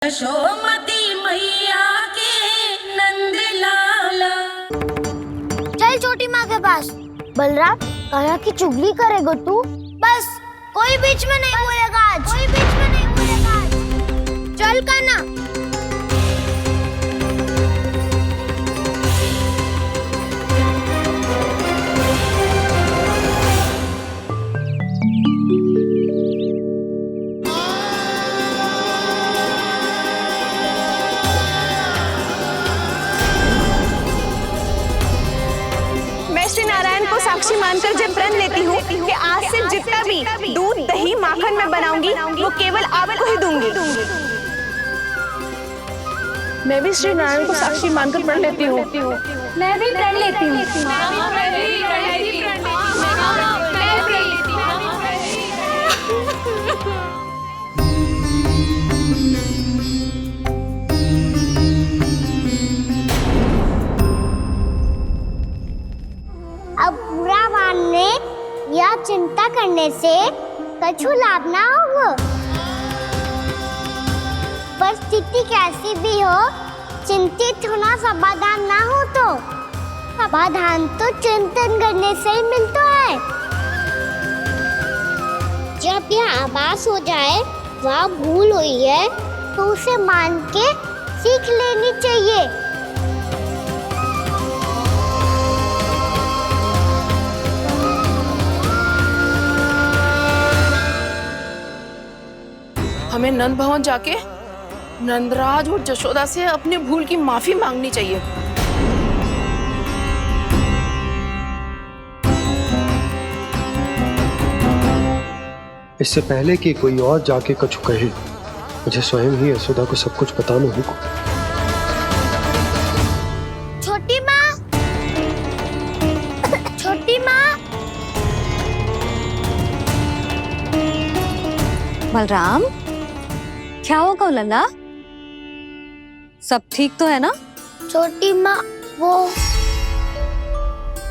यशोमती मैया के नंद लाला। चल छोटी माँ के पास। बलराम, कान्हा की चुगली करेगा तू? बस, कोई बीच में नहीं बोलेगा आज। कोई बीच में नहीं बोलेगा आज। चल कान्हा। साक्षी मानकर जब प्रण लेती हूँ कि आज से जितना भी दूध दही माखन मैं बनाऊंगी वो केवल आपको ही दूंगी। मैं भी श्री नारायण को साक्षी मानकर प्रण लेती हूँ। मैं भी प्रण लेती हूँ। अब बुरा मानने या चिंता करने से कछु लाभ ना होगा। परिस्थिति कैसी भी हो, चिंतित होना समाधान ना हो तो समाधान तो चिंतन करने से ही मिलता है। जब यह आभास हो जाए वह भूल हुई है तो उसे मान के सीख लेनी चाहिए। हमें नंद भवन जाके नंदराज और जशोदा से अपनी भूल की माफी मांगनी चाहिए। इससे पहले कि कोई और जाके कछु कहे, मुझे स्वयं ही यशोदा को सब कुछ बताना होगा। छोटी माँ, छोटी माँ। बलराम, क्या होगा लल्ला? सब ठीक तो है ना? छोटी माँ, वो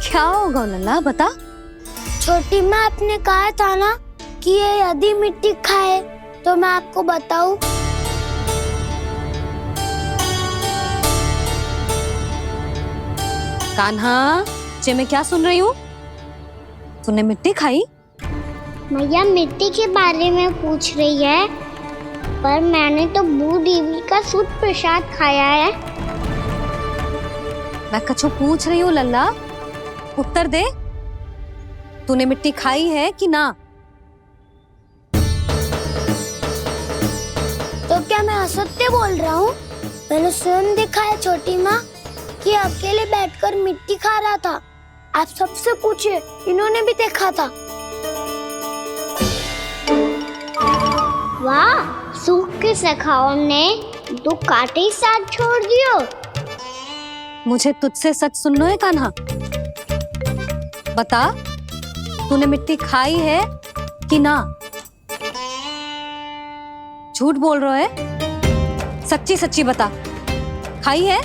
क्या होगा लल्ला, बता। छोटी माँ, आपने कहा था ना कि ये यदि मिट्टी खाए तो मैं आपको बताऊं। कान्हा, जे मैं क्या सुन रही हूँ? तूने मिट्टी खाई? मैया मिट्टी के बारे में पूछ रही है, पर मैंने तो भू देवी का शुद्ध प्रसाद खाया है। मैं कछु पूछ रही हूँ लल्ला, उत्तर दे। तूने मिट्टी खाई है कि ना? तो क्या मैं असत्य बोल रहा हूँ? मैंने स्वयं देखा है छोटी माँ कि अकेले बैठकर मिट्टी खा रहा था। आप सबसे पूछिए, इन्होंने भी देखा था। वाह, सूख के सखाओं ने दो कांटे ही साथ छोड़ दियो। मुझे तुझसे सच सुनना है कान्हा। बता, तूने मिट्टी खाई है कि ना? झूठ बोल रहा है, सच्ची सच्ची बता, खाई है?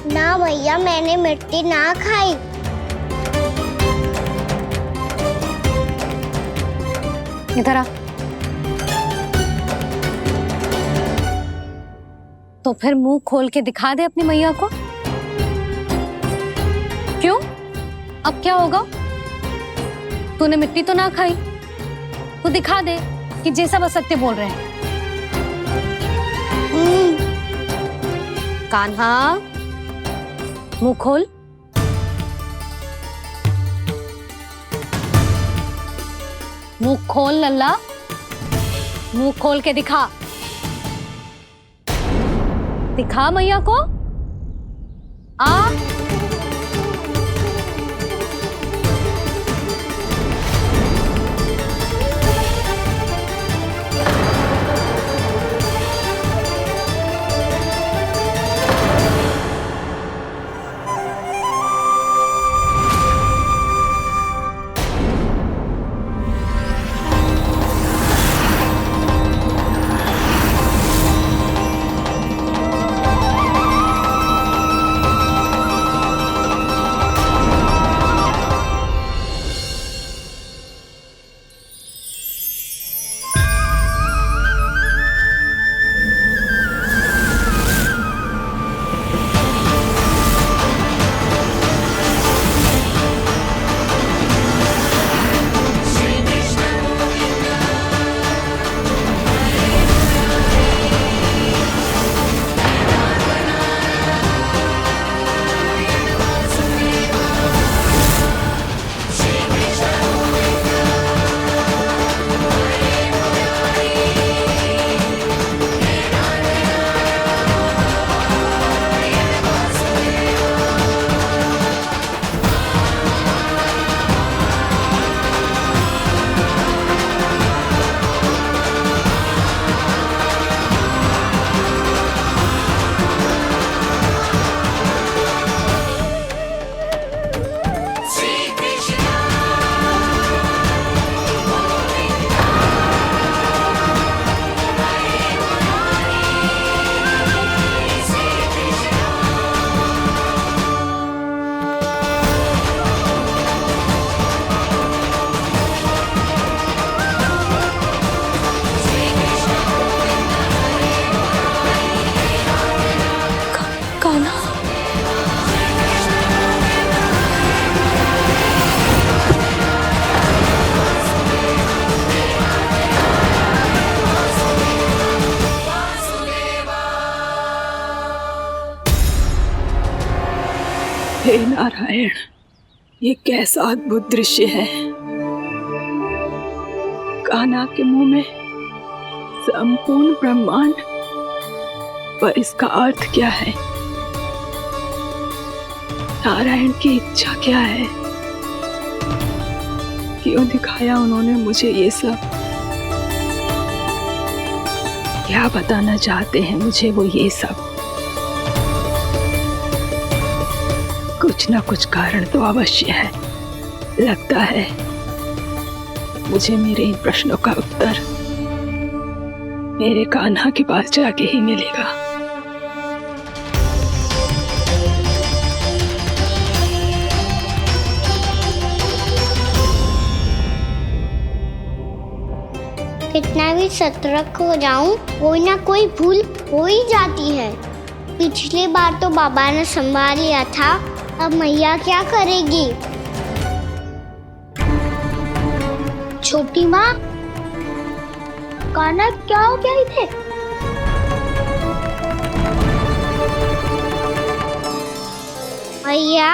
ना भैया, मैंने मिट्टी ना खाई। इधर आ। तो फिर मुंह खोल के दिखा दे अपनी मैया को। क्यों? अब क्या होगा? तूने मिट्टी तो ना खाई, तो दिखा दे कि जे सब असत्य बोल रहे हैं। कान्हा, मुंह खोल। मुंह खोल लल्ला, मुंह खोल के दिखा। दिखा मैया को। आ हे नारायण, ये कैसा अद्भुत दृश्य है। कान्हा के मुंह में संपूर्ण ब्रह्मांड, पर इसका अर्थ क्या है? नारायण की इच्छा क्या है? क्यों दिखाया उन्होंने मुझे ये सब? क्या बताना चाहते हैं मुझे वो ये सब? कुछ ना कुछ कारण तो अवश्य है। लगता है मुझे मेरे इन प्रश्नों का उत्तर मेरे कान्हा के पास जाके ही मिलेगा। कितना भी सतर्क हो जाऊं, कोई ना कोई भूल हो ही जाती है। पिछली बार तो बाबा ने संभाल लिया था, अब मैया क्या करेगी? छोटी माँ, कान्हा क्या हो गया इधे? मैया,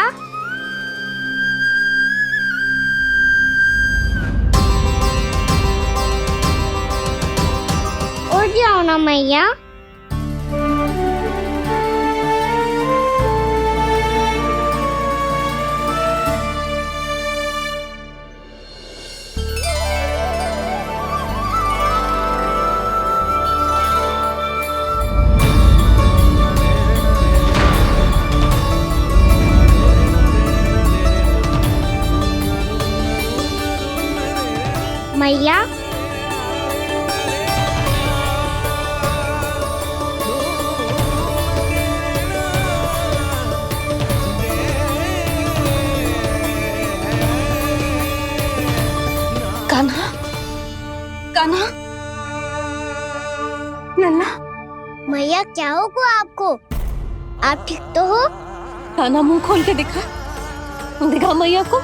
उठ जाओ ना मैया। मैया, कान्हा, कान्हा, लल्ला, मैया क्या होगा आपको? आप ठीक तो हो? कान्हा मुंह खोल के दिखा, दिखा मैया को।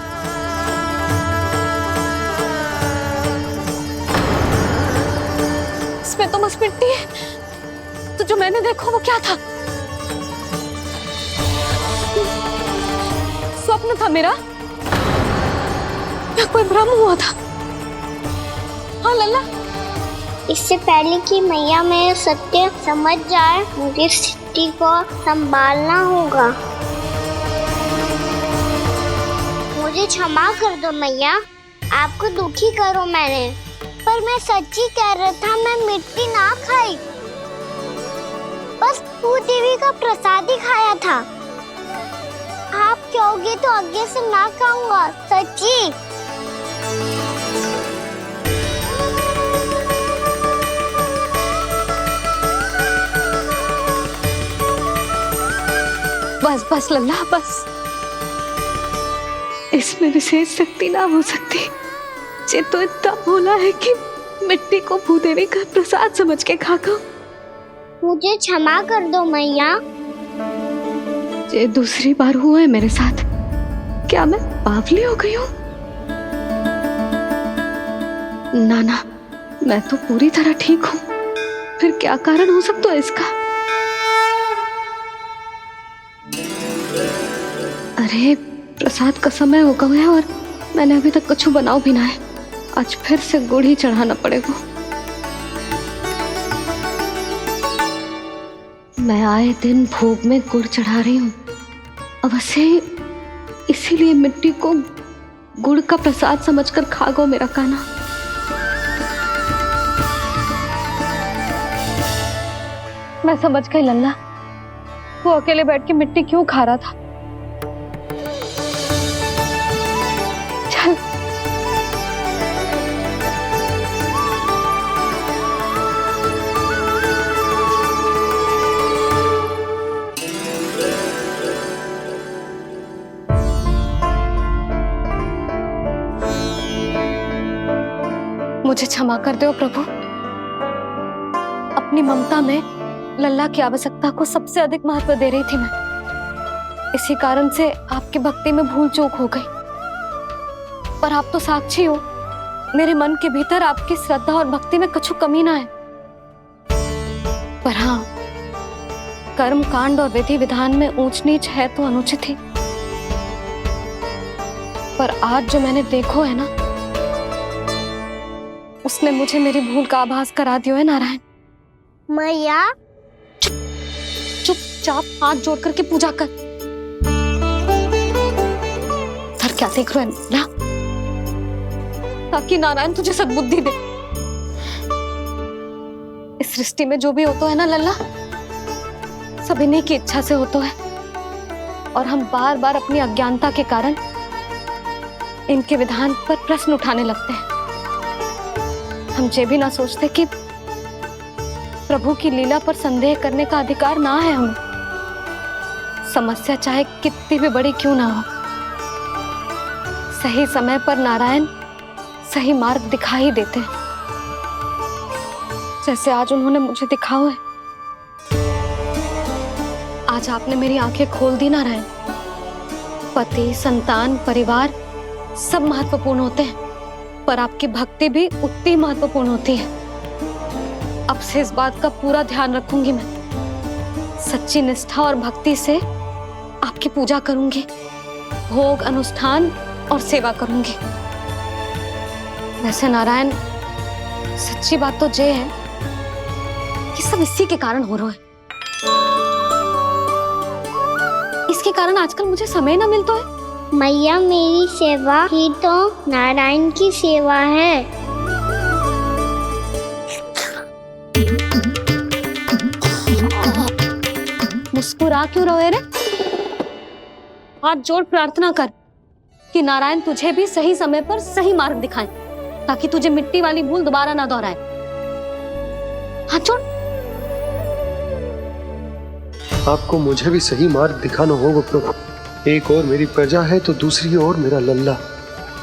इसमें तो बस मिट्टी है, तो जो मैंने देखा वो क्या था? स्वप्न था मेरा या कोई भ्रम हुआ था? हाँ लल्ला, इससे पहले कि मैया मेरे सत्य समझ जाए, मुझे स्थिति को संभालना होगा। मुझे क्षमा कर दो मैया, आपको दुखी करो मैंने, पर मैं सच्ची कह रहा था, मैं मिट्टी ना खाई, बस भूत देवी का प्रसाद ही खाया था। आप कहोगे तो आगे से ना खाऊंगा, सच्ची। बस बस लल्ला, बस। इसमें विशेष शक्ति ना हो सकती। ये तो इतना भोला है कि मिट्टी को भूदेवी का प्रसाद समझ के खागा। मुझे क्षमा कर दो मैया। ये दूसरी बार हुआ है मेरे साथ। क्या मैं बावली हो गई हूँ? ना, मैं तो पूरी तरह ठीक हूँ। फिर क्या कारण हो सकता है इसका? अरे प्रसाद का समय हो गया है और मैंने अभी तक कुछ बनाओ भी ना है। आज फिर से गुड़ ही चढ़ाना पड़ेगा। मैं आए दिन भोग में गुड़ चढ़ा रही हूँ, अवश्य इसीलिए मिट्टी को गुड़ का प्रसाद समझकर खा गो मेरा कान्हा। मैं समझ गई लल्ला, वो अकेले बैठ के मिट्टी क्यों खा रहा था। चल मुझे क्षमा कर दो प्रभु। अपनी ममता में लल्ला की आवश्यकता को सबसे अधिक महत्व दे रही थी मैं। इसी कारण से आपकी भक्ति में भूल चूक हो गई। पर आप तो साक्षी हो, मेरे मन के भीतर आपकी श्रद्धा और भक्ति में कुछ कमी ना है। पर हाँ, कर्म कांड और विधि विधान में ऊंच नीच है तो अनुचित ही। पर आज जो मैंने देखो है ना, उसने मुझे मेरी भूल का आभास करा दियो है नारायण। मैया चुपचाप हाथ जोड़ करके पूजा कर। सर क्या देख रहे हैं ना, ताकि नारायण तुझे सद्बुद्धि दे। इस सृष्टि में जो भी होता है ना लल्ला, सब इन्हीं की इच्छा से होता है, और हम बार बार अपनी अज्ञानता के कारण इनके विधान पर प्रश्न उठाने लगते हैं। हम ये भी ना सोचते कि प्रभु की लीला पर संदेह करने का अधिकार ना है हमें, समस्या चाहे कितनी भी बड़ी क्यों ना हो। सही समय पर नारायण सही मार्ग दिखा ही देते हैं, जैसे आज उन्होंने मुझे दिखाओ है। आज आपने मेरी आंखें खोल दी नारायण। पति, संतान, परिवार सब महत्वपूर्ण होते हैं, पर आपकी भक्ति भी उतनी महत्वपूर्ण होती है। अब से इस बात का पूरा ध्यान रखूंगी मैं। सच्ची निष्ठा और भक्ति से आपकी पूजा करूंगी, भोग, अनुष्ठान और सेवा करूंगी। वैसे नारायण, सच्ची बात तो ये है कि सब इसी के कारण हो रहा है। इसके कारण आजकल मुझे समय ना मिलता है। मैया, मेरी सेवा ही तो नारायण की सेवा है। मुस्कुरा क्यों रहे रे? हाथ जोड़ प्रार्थना कर कि नारायण तुझे भी सही समय पर सही मार्ग दिखाएं, ताकि तुझे मिट्टी वाली भूल दोबारा ना दोहराए। हाथ जोड़। आपको मुझे भी सही मार्ग दिखाना होगा प्रभु। एक और मेरी प्रजा है तो दूसरी ओर मेरा लल्ला।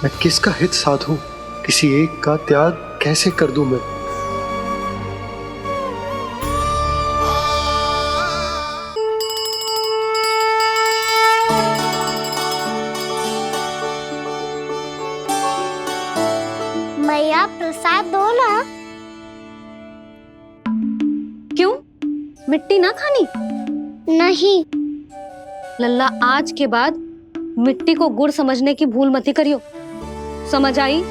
मैं किसका हित साधूं? किसी एक का त्याग कैसे कर दूं मैं? मैया, प्रसाद दो ना। क्यों? मिट्टी ना खानी? नहीं। लल्ला, आज के बाद मिट्टी को गुड़ समझने की भूल मत करियो। समझ आई?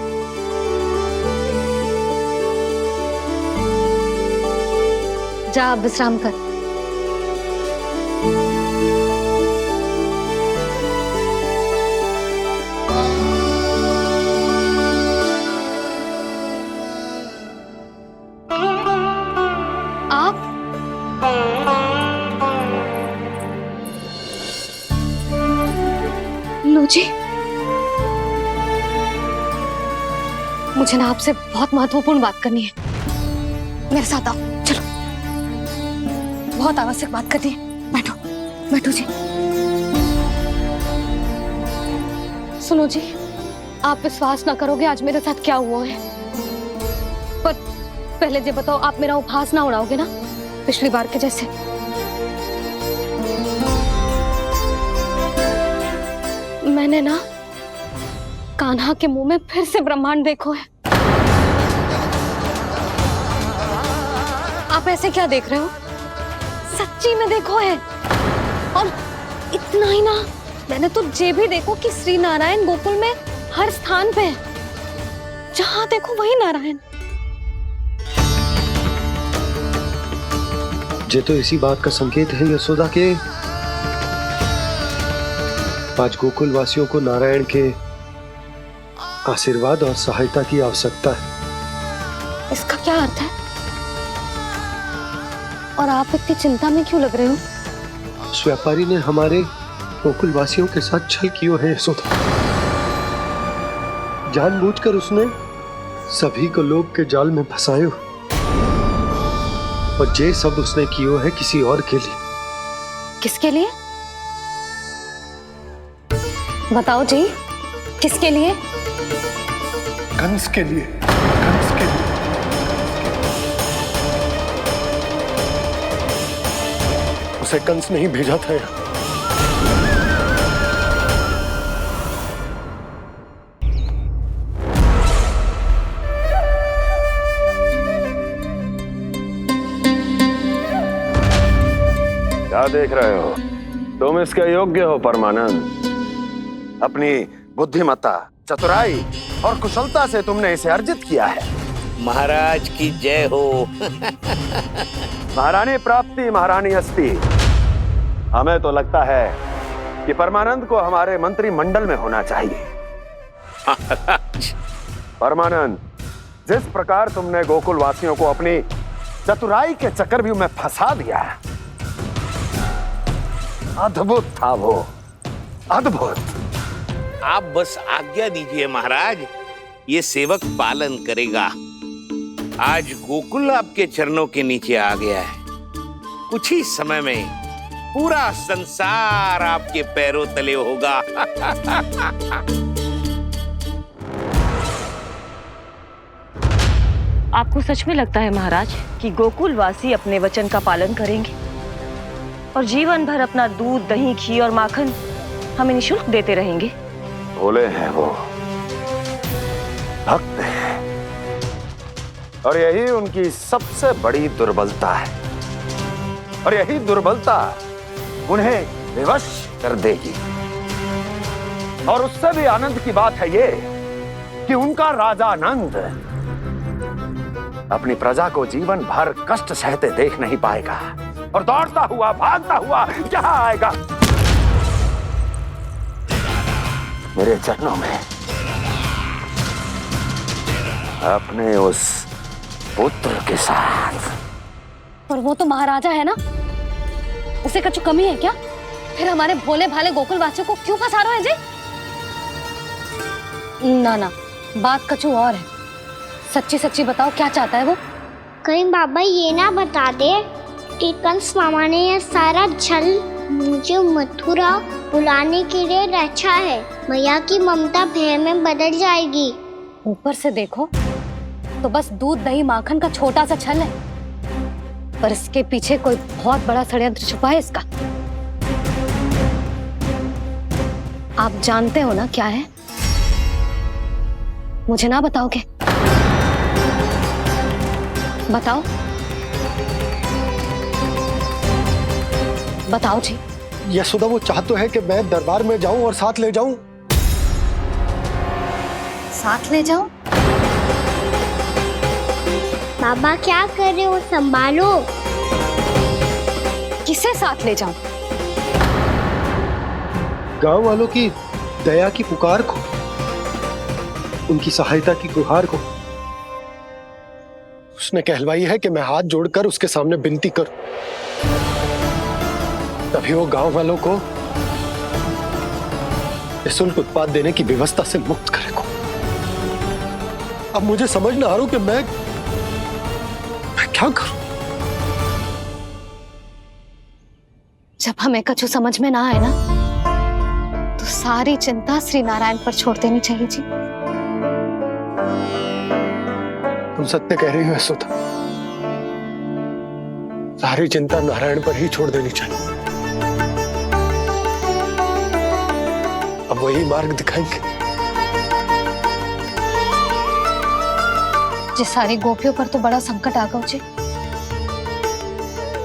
जा विश्राम कर। आप लो जी, मुझे ना आपसे बहुत महत्वपूर्ण बात करनी है। मेरे साथ आओ, चलो। बहुत आवश्यक बात करनी है। बैठो, बैठो जी। सुनो जी, आप विश्वास ना करोगे आज मेरे साथ क्या हुआ है। पर पहले ये बताओ, आप मेरा उपहास ना उड़ाओगे ना, पिछली बार के जैसे? मैंने ना कान्हा के मुंह में फिर से ब्रह्मांड देखो है। आप ऐसे क्या देख रहे हो? सच्ची में देखो है। और इतना ही ना, मैंने तो ये भी देखो कि श्री नारायण गोकुल में हर स्थान पे है। जहां देखो वही नारायण। ये तो इसी बात का संकेत है यशोदा के आज गोकुल वासियों को नारायण के आशीर्वाद और सहायता की आवश्यकता है। इसका क्या अर्थ है? और आप इतनी चिंता में क्यों लग रहे हो? उस व्यापारी ने हमारे गोकुल वासियों के साथ छल किया है यशोदा। जानबूझकर उसने सभी को लोभ के जाल में फंसायो, और ये सब उसने किया है किसी और के लिए। किसके लिए? बताओ जी, किसके लिए? कंस के लिए। कंस के लिए। उसे कंस नहीं भेजा था यहाँ। क्या देख रहे हो? तुम इसके योग्य हो परमानंद। अपनी बुद्धिमत्ता, चतुराई और कुशलता से तुमने इसे अर्जित किया है। महाराज की जय हो। महारानी प्राप्ति महारानी अस्ति। हमें तो लगता है कि परमानंद को हमारे मंत्रिमंडल में होना चाहिए। परमानंद, जिस प्रकार तुमने गोकुल वासियों को अपनी चतुराई के चक्रव्यूह में फंसा दिया, अद्भुत था वो, अद्भुत। आप बस आज्ञा दीजिए महाराज, ये सेवक पालन करेगा। आज गोकुल आपके चरणों के नीचे आ गया है। कुछ ही समय में पूरा संसार आपके पैरों तले होगा। आपको सच में लगता है महाराज कि गोकुलवासी अपने वचन का पालन करेंगे और जीवन भर अपना दूध, दही, घी और माखन हमें निःशुल्क देते रहेंगे? भोले हैं वो, भक्त हैं, और यही उनकी सबसे बड़ी दुर्बलता है। और यही दुर्बलता उन्हें विवश कर देगी। और उससे भी आनंद की बात है ये कि उनका राजा आनंद अपनी प्रजा को जीवन भर कष्ट सहते देख नहीं पाएगा और दौड़ता हुआ, भागता हुआ यहां आएगा मेरे चरणों में, अपने उस पुत्र के साथ। पर वो तो महाराजा है ना, उसे कछु कमी है क्या? फिर हमारे भोले भाले गोकुल वासियों को क्यों फंसा रहे हैं जी? ना ना, बात कछु और है। सच्ची सच्ची बताओ, क्या चाहता है वो? कहीं बाबा ये ना बता दे कि कंस मामा ने यह सारा छल मुझे मथुरा बुलाने के लिए रचा है। मैया की ममता भय में बदल जाएगी। ऊपर से देखो तो बस दूध, दही, माखन का छोटा सा छल है, पर इसके पीछे कोई बहुत बड़ा षड्यंत्र छुपा है इसका। आप जानते हो ना क्या है? मुझे ना बताओगे? बताओ, बताओ जी। यशोदा, वो चाह तो है कि मैं दरबार में जाऊं और साथ ले जाऊं। साथ ले जाऊं? बाबा क्या कर रहे हो, संभालो। किसे साथ ले जाऊं? गांव वालों की दया की पुकार को, उनकी सहायता की गुहार को। उसने कहलवाई है कि मैं हाथ जोड़कर उसके सामने विनती करूं, तभी वो गांव वालों को निःशुल्क उत्पाद देने की व्यवस्था से मुक्त करेगा। अब मुझे समझ ना आ रहा कि मैं क्या करूं। जब हमें कछु समझ में ना आए ना, तो सारी चिंता श्री नारायण पर छोड़ देनी चाहिए जी। तुम सत्य कह रही हो यशोदा, सारी चिंता नारायण पर ही छोड़ देनी चाहिए। अब वही मार्ग दिखाएंगे। जिस सारी गोपियों पर तो बड़ा संकट आ गया जी।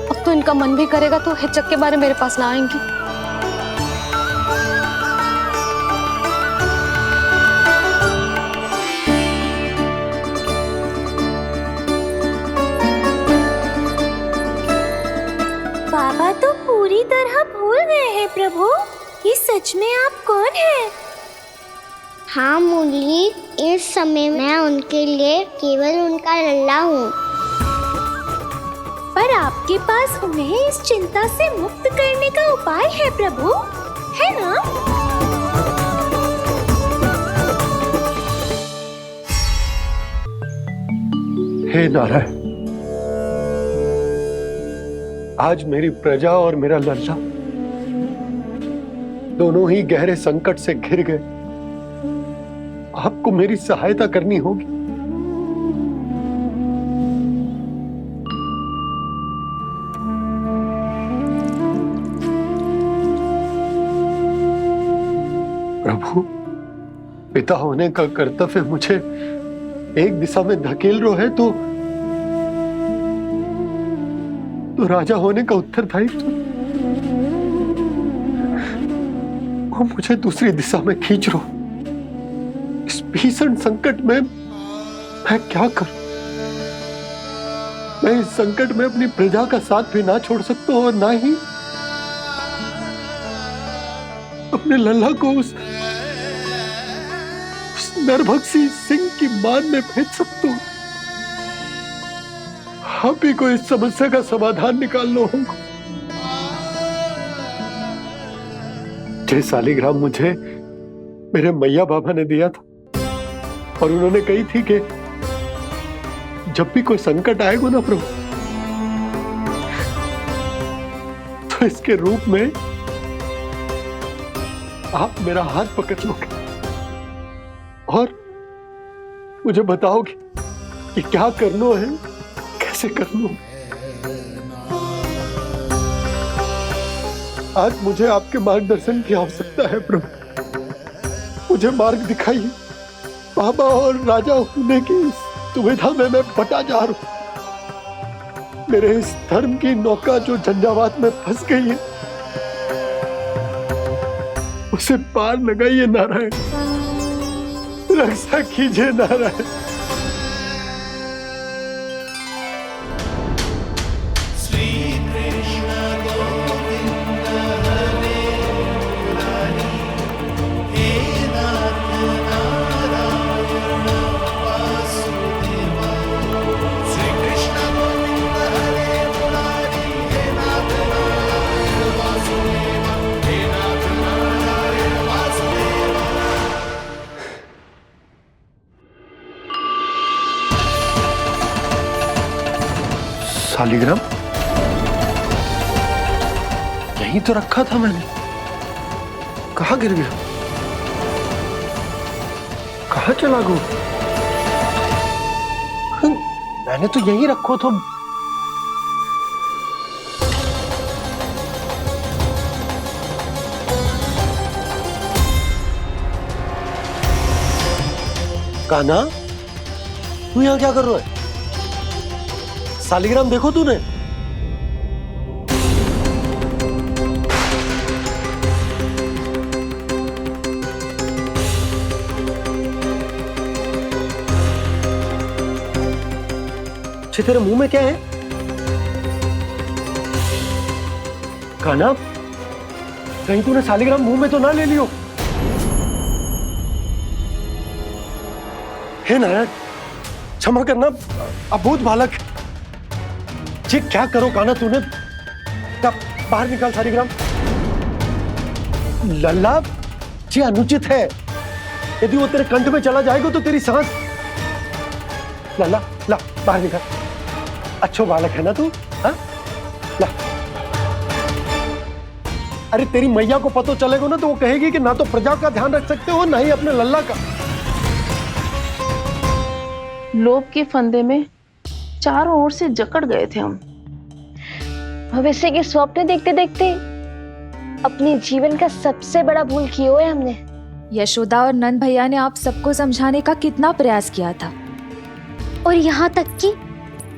अब तो इनका मन भी करेगा तो हिचक के बारे मेरे पास ना आएंगी। बाबा तो पूरी तरह भूल गए हैं प्रभु, ये सच में आप कौन हैं? हाँ मुरली, इस समय मैं उनके लिए केवल उनका लल्ला हूँ। पर आपके पास उन्हें इस चिंता से मुक्त करने का उपाय है प्रभु, है ना? हे नारायण, आज मेरी प्रजा और मेरा लल्ला दोनों ही गहरे संकट से घिर गए। आपको मेरी सहायता करनी होगी। प्रभु, पिता होने का कर्तव्य मुझे एक दिशा में धकेल रहा है तो राजा होने का उत्तरदायित्व वो मुझे दूसरी दिशा में खींच रहा। भीषण संकट में मैं क्या करूं? मैं इस संकट में अपनी प्रजा का साथ भी ना छोड़ सकता हूं और ना ही अपने लल्ला को उस नरभक्षी सिंह की मान में भेज सकता हूं। आप ही को इस समस्या का समाधान निकालना होगा। जय शालिग्राम मुझे मेरे मैया बाबा ने दिया था और उन्होंने कही थी कि जब भी कोई संकट आएगा ना प्रभु, तो इसके रूप में आप मेरा हाथ पकड़ लोगे और मुझे बताओगे कि क्या करना है, कैसे करना है। आज मुझे आपके मार्गदर्शन की आवश्यकता है प्रभु। मुझे मार्ग दिखाइए। बाबा और राजा होने की इस दुविधा में मैं बटा जा रहा हूं। मेरे इस धर्म की नौका जो झंझावात में फंस गई है, उसे पार लगाइए नारायण, रक्षा कीजिए नारायण। शालिग्राम यहीं तो रखा था मैंने, कहाँ गिर गया? कहाँ चला गया? मैंने तो यहीं रखो था। कान्हा, तू यहाँ क्या कर रहा है? शालिग्राम देखो तूने? तेरे मुंह में क्या है? कान्हा, कहीं तूने शालिग्राम मुंह में तो ना ले लियो? हे नारायण, क्षमा करना, अबोध बालक। जी क्या करो कान्हा तूने? बाहर निकाल शालिग्राम। लल्ला, जी अनुचित है। यदि वो तेरे कंठ में चला जाएगा तो तेरी सांस। लल्ला, ला बाहर निकाल। अच्छो बालक है ना तू? हाँ? ला। अरे तेरी मैया को पता चलेगा ना तो वो कहेगी कि ना तो प्रजा का ध्यान रख सकते हो ना ही अपने लल्ला का। लोभ के फंदे में चारों ओर से जकड़ गए थे हम। भविष्य के स्वप्न देखते देखते अपने जीवन का सबसे बड़ा भूल किया है हमने। यशोदा और नंद भैया ने आप सबको समझाने का कितना प्रयास किया था, और यहाँ तक कि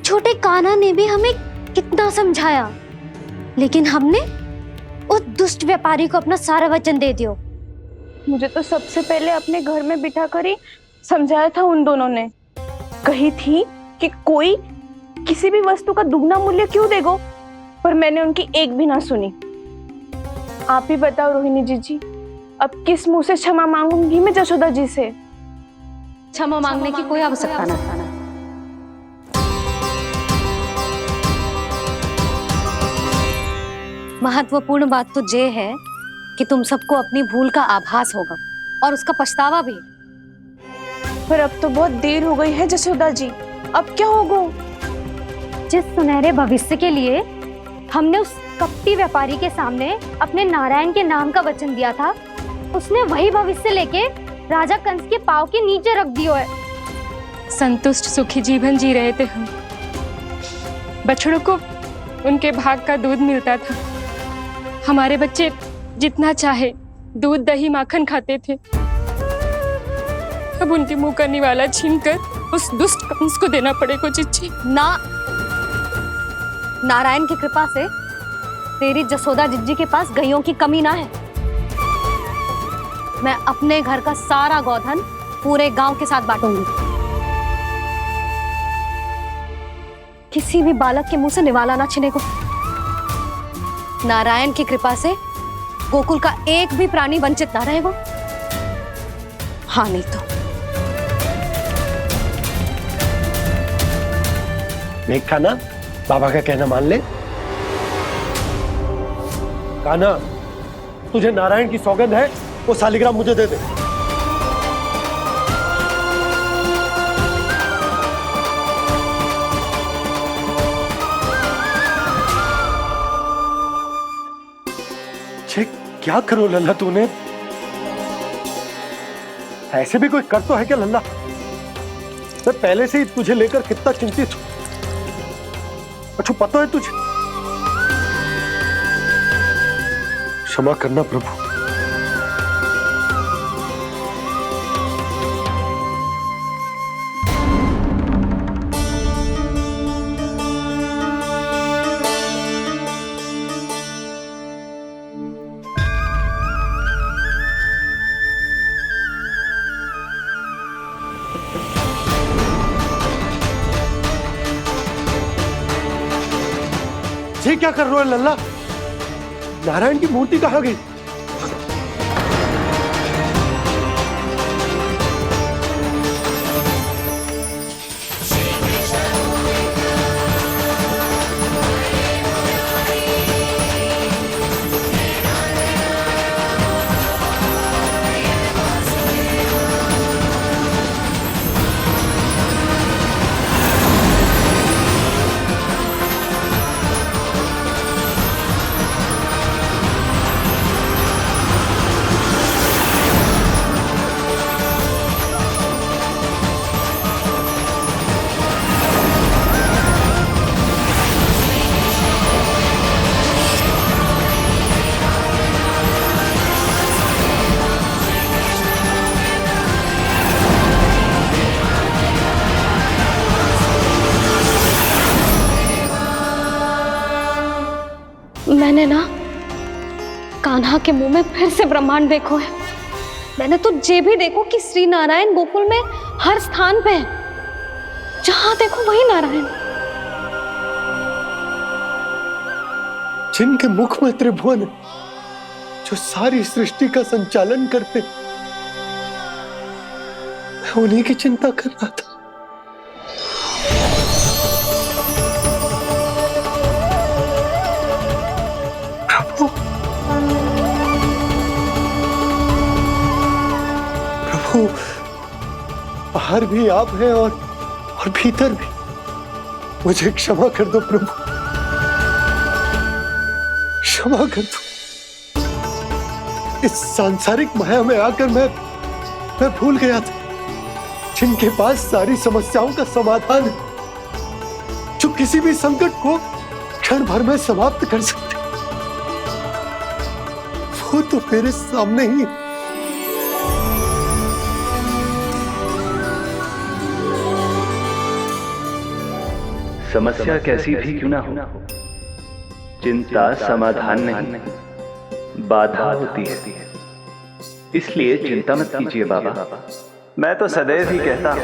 छोटे कान्हा ने भी हमें कितना समझाया, लेकिन हमने उस दुष्ट व्यापारी को अपना सारा वचन दे दिया। मुझे तो सबसे पहले अपने घर में बिठा कर ही समझाया था उन दोनों ने। कही थी कि कोई किसी भी वस्तु का दुगना मूल्य क्यों देगा, पर मैंने उनकी एक भी ना सुनी। आप ही बताओ रोहिणी जी, अब किस मुंह से क्षमा मांगूंगी मैं जशोदा जी से? क्षमा मांगने की कोई आवश्यकता नहीं। महत्वपूर्ण बात तो ये है कि तुम सबको अपनी भूल का आभास होगा और उसका पछतावा भी। पर अब तो बहुत देर हो गई है जशोदा जी, अब क्या होगा? जिस सुनहरे भविष्य के लिए हमने उस कपटी व्यापारी के सामने अपने नारायण के नाम का वचन दिया था, उसने वही भविष्य लेके राजा कंस के पांव के नीचे रख दिया है। संतुष्ट सुखी जीवन जी रहे थे हम। बछड़ों को उनके भाग का दूध मिलता था। हमारे बच्चे जितना चाहे दूध दही माखन खाते थे। अब उनके मुंह का निवाला छीनकर उस दुष्ट कंस को देना पड़ेगा चिच्ची। ना, नारायण की कृपा से तेरी जसोदा जिज्जी के पास गायों की कमी ना है। मैं अपने घर का सारा गोधन पूरे गांव के साथ बांटूंगी। किसी भी बालक के मुंह से निवाला ना छिने को। नारायण की कृपा से गोकुल का एक भी प्राणी वंचित ना रहेगा। हाँ नहीं तो देख कान्हा, बाबा का कहना मान ले। कान्हा, तुझे नारायण की सौगंध है, वो शालिग्राम मुझे दे दे। क्या करो लल्ला तूने? ऐसे भी कोई कर तो है क्या लल्ला? मैं पहले से ही तुझे लेकर कितना चिंतित हूं। अच्छा पता है तुझे? क्षमा करना प्रभु। ये क्या कर रहे हो लल्ला? नारायण की मूर्ति कहाँ गई? मैंने ना कान्हा के मुंह में फिर से ब्रह्मांड देखो है। मैंने तो ये भी देखो कि श्री नारायण गोकुल में हर स्थान पे है। जहां देखो वही नारायण। जिनके मुख में त्रिभुवन है, जो सारी सृष्टि का संचालन करते, मैं उन्हीं की चिंता कर रहा था। प्रभु, बाहर भी आप हैं और भीतर भी। मुझे क्षमा कर दो प्रभु, क्षमा कर दो। इस सांसारिक माया में आकर मैं भूल गया था जिनके पास सारी समस्याओं का समाधान है, जो किसी भी संकट को क्षण भर में समाप्त कर सकते, वो तो मेरे सामने ही। समस्या कैसी भी क्यों ना हो, चिंता समाधान नहीं, बाधा होती है। इसलिए चिंता मत कीजिए बाबा। मैं तो सदैव ही कहता हूं,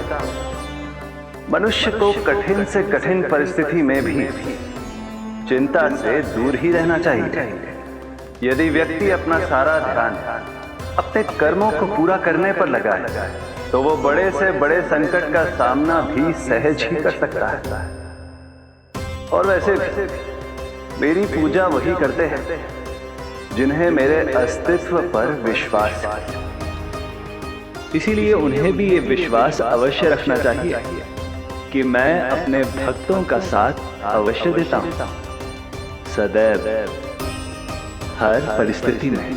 मनुष्य को कठिन से कठिन परिस्थिति में भी चिंता से दूर ही रहना चाहिए। यदि व्यक्ति अपना सारा ध्यान अपने कर्मों को पूरा करने पर लगाए, तो वो बड़े से बड़े संकट का सामना भी सहज ही कर सकता है। और वैसे भी मेरी पूजा वही करते हैं जिन्हें मेरे अस्तित्व पर विश्वास है। इसीलिए उन्हें भी ये विश्वास अवश्य रखना चाहिए कि मैं अपने भक्तों का साथ अवश्य देता हूं, सदैव, हर परिस्थिति में।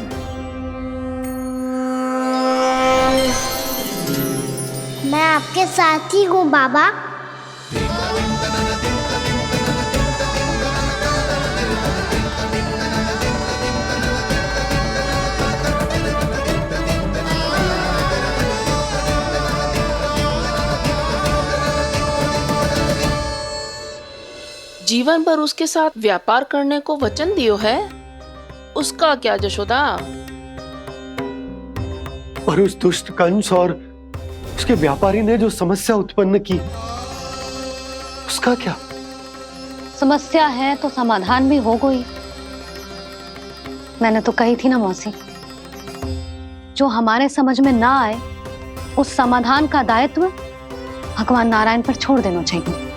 मैं आपके साथ ही हूँ बाबा। जीवन भर उसके साथ व्यापार करने को वचन दियो है, उसका क्या जशोदा? और उस दुष्ट कंस और उसके व्यापारी ने जो समस्या उत्पन्न की उसका क्या? समस्या है तो समाधान भी होगा ही। मैंने तो कही थी ना मौसी, जो हमारे समझ में ना आए उस समाधान का दायित्व भगवान नारायण पर छोड़ देना चाहिए।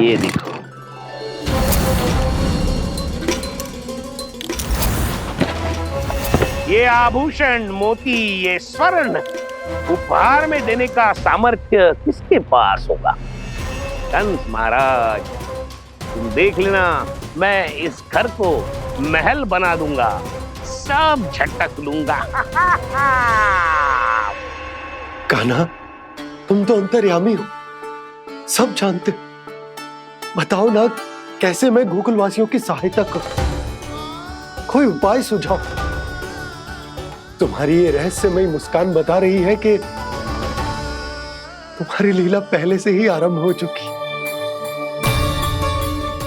ये देखो, ये आभूषण, मोती, ये स्वर्ण उपहार में देने का सामर्थ्य किसके पास होगा? कंस महाराज, तुम देख लेना, मैं इस घर को महल बना दूंगा, सब झटक लूंगा। कान्हा, तुम तो अंतर्यामी हो, सब जानते हो। बताओ ना, कैसे मैं गोकुलवासियों की सहायता करूं? कोई उपाय सुझाओ। तुम्हारी ये रहस्यमयी मुस्कान बता रही है कि तुम्हारी लीला पहले से ही आरंभ हो चुकी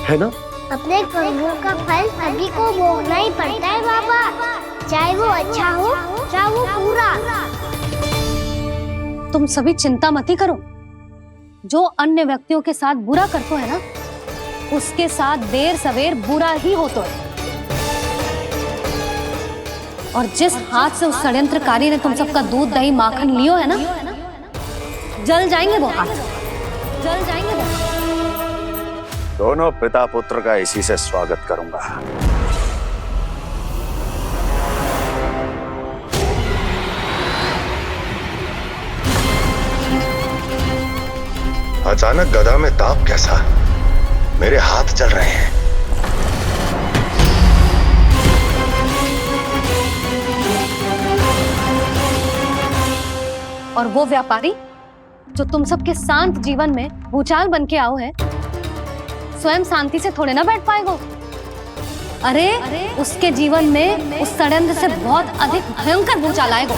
है ना? अपने कर्मों का फल सभी को भोगना ही पड़ता है बाबा, चाहे वो अच्छा हो चाहे वो बुरा। तुम सभी चिंता मत ही करो। जो अन्य व्यक्तियों के साथ बुरा करते है ना, उसके साथ देर सवेर बुरा ही होता है। और जिस हाथ से उस षड्यंत्रकारी ने तुम सबका दूध दही माखन लियो है ना, जल जाएंगे वो हाथ, जल जाएंगे वो। दोनों पिता पुत्र का इसी से स्वागत करूंगा। अचानक गदा में ताप कैसा? मेरे हाथ जल रहे हैं। और वो व्यापारी जो तुम सबके शांत जीवन में भूचाल बन के आओ है, स्वयं शांति से थोड़े ना बैठ पाएगा। अरे उसके जीवन में उस षड्यंत्र से बहुत अधिक भयंकर भूचाल आएगा।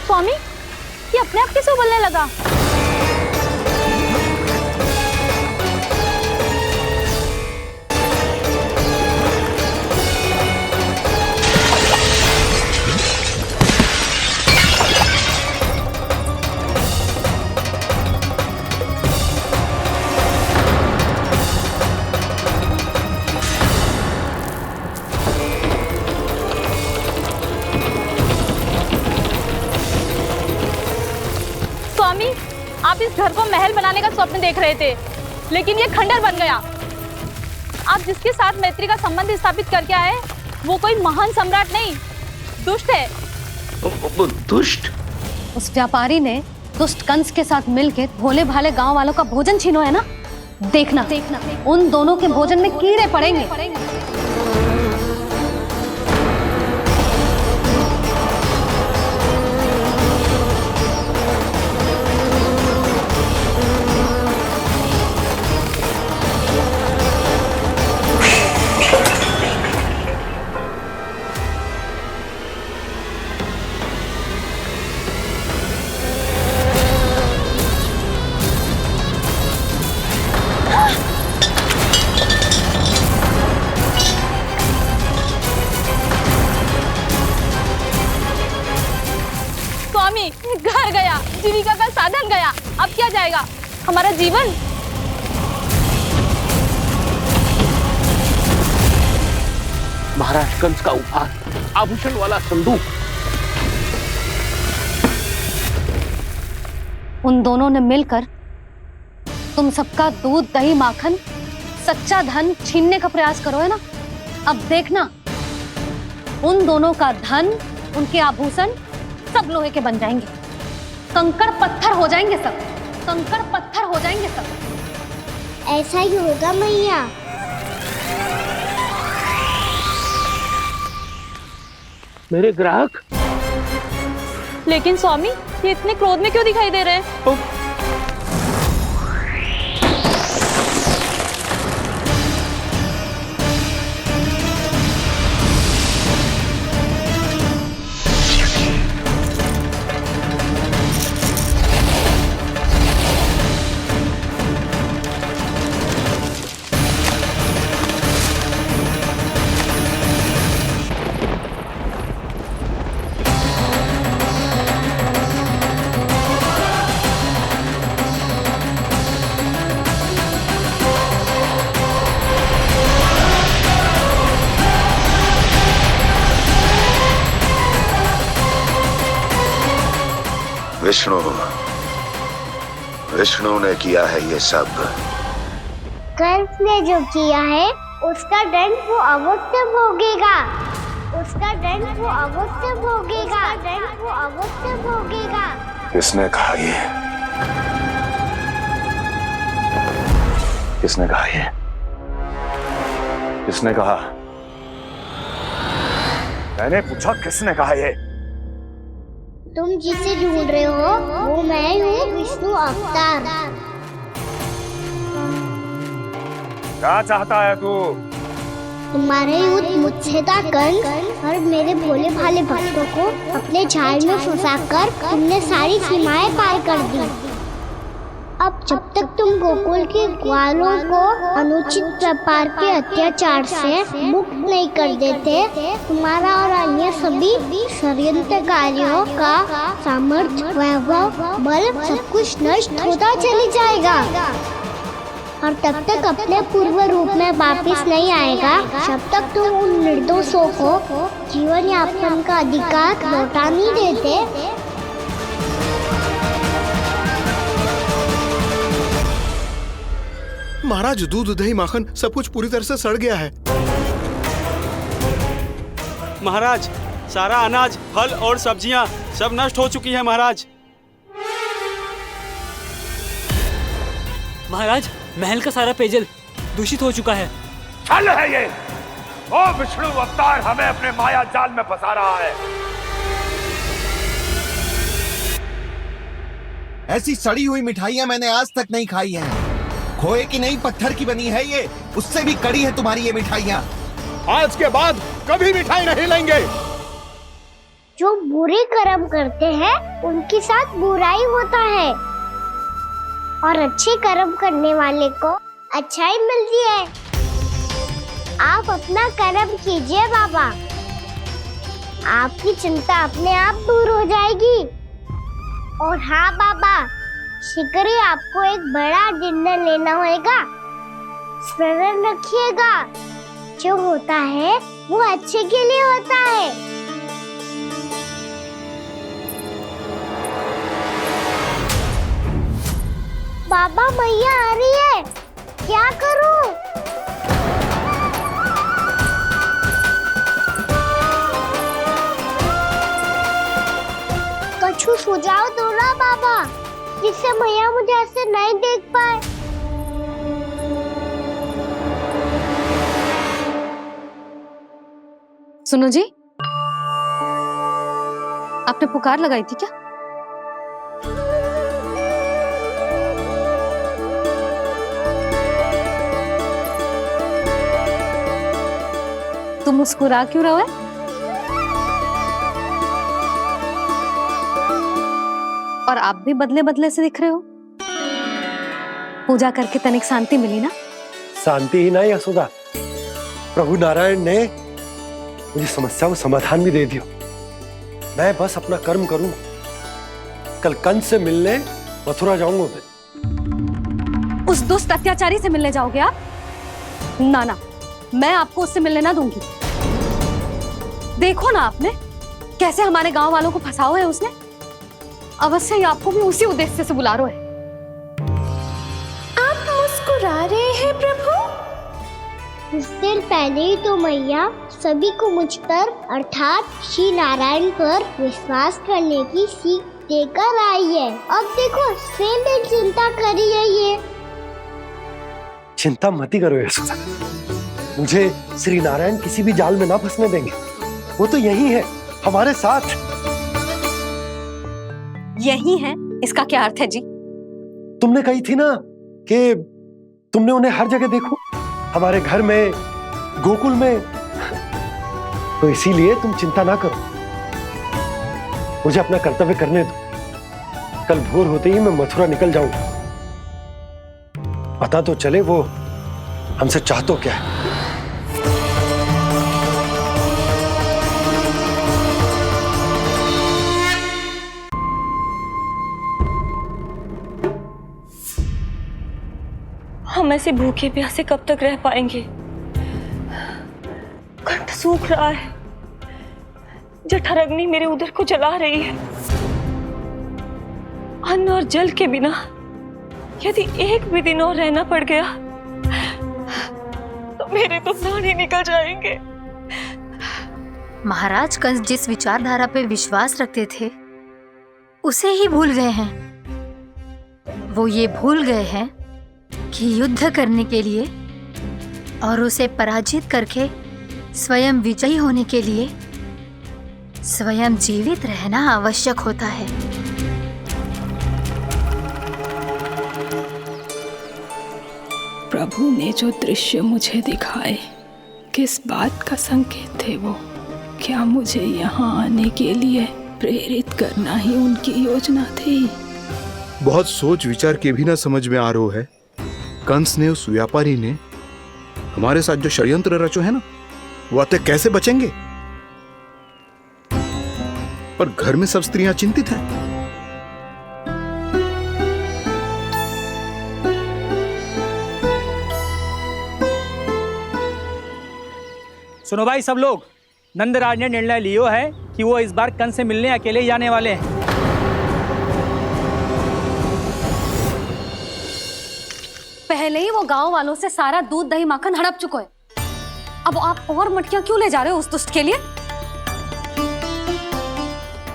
स्वामी, ये अपने आप कैसे उबलने लगा? आप इस घर को महल बनाने का स्वप्न देख रहे थे, लेकिन ये खंडर बन गया। आप जिसके साथ मैत्री का संबंध स्थापित करके आए, वो कोई महान सम्राट नहीं, दुष्ट है। दुष्ट? उस व्यापारी ने दुष्ट कंस के साथ मिलकर भोले भाले गांव वालों का भोजन छीनो है ना। देखना उन दोनों के भोजन में कीड़े पड़ेंगे। घर गया, जीविका का साधन गया, अब क्या जाएगा हमारा जीवन? महाराज कंस का उपहार, आभूषण वाला संदूक। उन दोनों ने मिलकर तुम सबका दूध दही माखन सच्चा धन छीनने का प्रयास करो है ना। अब देखना उन दोनों का धन, उनके आभूषण सब लोहे के बन जाएंगे, कंकड़ पत्थर हो जाएंगे सब, कंकड़ पत्थर हो जाएंगे सब। ऐसा ही होगा मैया। मेरे ग्राहक। लेकिन स्वामी, ये इतने क्रोध में क्यों दिखाई दे रहे हैं? विष्णु ने किया है ये सब। कंस ने जो किया है उसका दंड वो अवश्य भोगेगा। उसका दंड वो अवश्य भोगेगा। दंड वो अवश्य भोगेगा। किसने कहा ये? किसने कहा ये? किसने कहा? मैंने पूछा किसने कहा ये? तुम जिसे ढूंढ रहे हो वो मैं हूँ, विष्णु अवतार। क्या चाहता है तू? तुम्हारे युद्ध मुझसे था कंस, और मेरे भोले भाले भक्तों को अपने जाल में फंसाकर तुमने सारी सीमाएं पार कर दी। अब जब तक तुम गोकुल के ग्वालों को अनुचित प्रकार के अत्याचार से मुक्त नहीं कर देते, तुम्हारा और अन्य सभी षड्यंत्रकारियों का सामर्थ्य, वैभव, बल सब कुछ नष्ट होता चले जाएगा। और तब तक अपने पूर्व रूप में वापस नहीं आएगा जब तक तुम उन निर्दोषों को जीवन यापन का अधिकार लौटा नहीं देते। महाराज, दूध, दही, माखन सब कुछ पूरी तरह से सड़ गया है। महाराज, सारा अनाज, फल और सब्जियां सब नष्ट हो चुकी है महाराज। महाराज, महल का सारा पेयजल दूषित हो चुका है। छल है ये। ओ विष्णु अवतार हमें अपने माया जाल में फंसा रहा है। ऐसी सड़ी हुई मिठाइयां मैंने आज तक नहीं खाई हैं। खोए की नहीं, पत्थर की बनी है ये, उससे भी कड़ी है तुम्हारी ये मिठाइयां। आज के बाद कभी मिठाई नहीं लेंगे। जो बुरे कर्म करते हैं उनके साथ बुराई होता है, और अच्छे कर्म करने वाले को अच्छाई मिलती है। आप अपना कर्म कीजिए बाबा, आपकी चिंता अपने आप दूर हो जाएगी। और हाँ बाबा, शीघ्र ही आपको एक बड़ा डिनर लेना होगा। स्मरण रखिएगा, जो होता है वो अच्छे के लिए होता है। बाबा, मैया आ रही है, क्या करूं? कछु सुझाव दो ना बाबा, जिससे मैया मुझे ऐसे नहीं देख पाए। सुनो जी, आपने पुकार लगाई थी क्या? तुम मुस्कुरा क्यों रहे हो? और आप भी बदले बदले से दिख रहे हो। पूजा करके तनिक शांति मिली ना? शांति ही ना यशोदा, प्रभु नारायण ने मुझे समस्या को समाधान भी दे दिया। मैं बस अपना कर्म करूं। कल कंस से मिलने मथुरा जाऊंगा मैं। उस दुष्ट अत्याचारी से मिलने जाओगे आप? ना ना, मैं आपको उससे मिलने ना दूंगी। देखो ना आपने कैसे हमारे गांव वालों को फंसाओ है उसने। अवश्य ही आपको भी उसी उद्देश्य से बुला रहा है। आप मुस्कुरा रहे हैं प्रभु? कुछ देर पहले ही तो मैया सभी को मुझ पर अर्थात श्री नारायण पर विश्वास करने की सीख देकर आई है। अब देखो स्वयं भी चिंता करी है ये। चिंता मत ही करो यशोदा, मुझे श्री नारायण किसी भी जाल में ना फंसने देंगे। वो तो यही है हमारे साथ। यही है, इसका क्या अर्थ है जी? तुमने कही थी ना कि तुमने उन्हें हर जगह देखो, हमारे घर में, गोकुल में। तो इसीलिए तुम चिंता ना करो, मुझे अपना कर्तव्य करने दो। कल भोर होते ही मैं मथुरा निकल जाऊंगा। पता तो चले वो हमसे चाहतो क्या है। हम ऐसे भूखे प्यासे कब तक रह पाएंगे? कंठ सूख रहा है, जठराग्नि मेरे उदर को जला रही है। अन्न और जल के बिना यदि एक भी दिन और रहना पड़ गया तो मेरे तो प्राण ही निकल जाएंगे। महाराज कंस जिस विचारधारा पे विश्वास रखते थे उसे ही भूल गए हैं। वो ये भूल गए हैं कि युद्ध करने के लिए और उसे पराजित करके स्वयं विजयी होने के लिए स्वयं जीवित रहना आवश्यक होता है। प्रभु ने जो दृश्य मुझे दिखाए किस बात का संकेत थे वो? क्या मुझे यहाँ आने के लिए प्रेरित करना ही उनकी योजना थी? बहुत सोच विचार के भी ना समझ में आ रहा है। कंस ने, उस व्यापारी ने हमारे साथ जो षड्यंत्र रचो है ना, वो आते कैसे बचेंगे? पर घर में सब स्त्रियां चिंतित हैं। सुनो भाई सब लोग, नंदराज ने निर्णय लियो है कि वो इस बार कंस से मिलने अकेले ही जाने वाले हैं। पहले ही वो गांव वालों से सारा दूध दही माखन हड़प चुका है। अब आप और मटकियां क्यों ले जा रहे हो उस दुष्ट के लिए?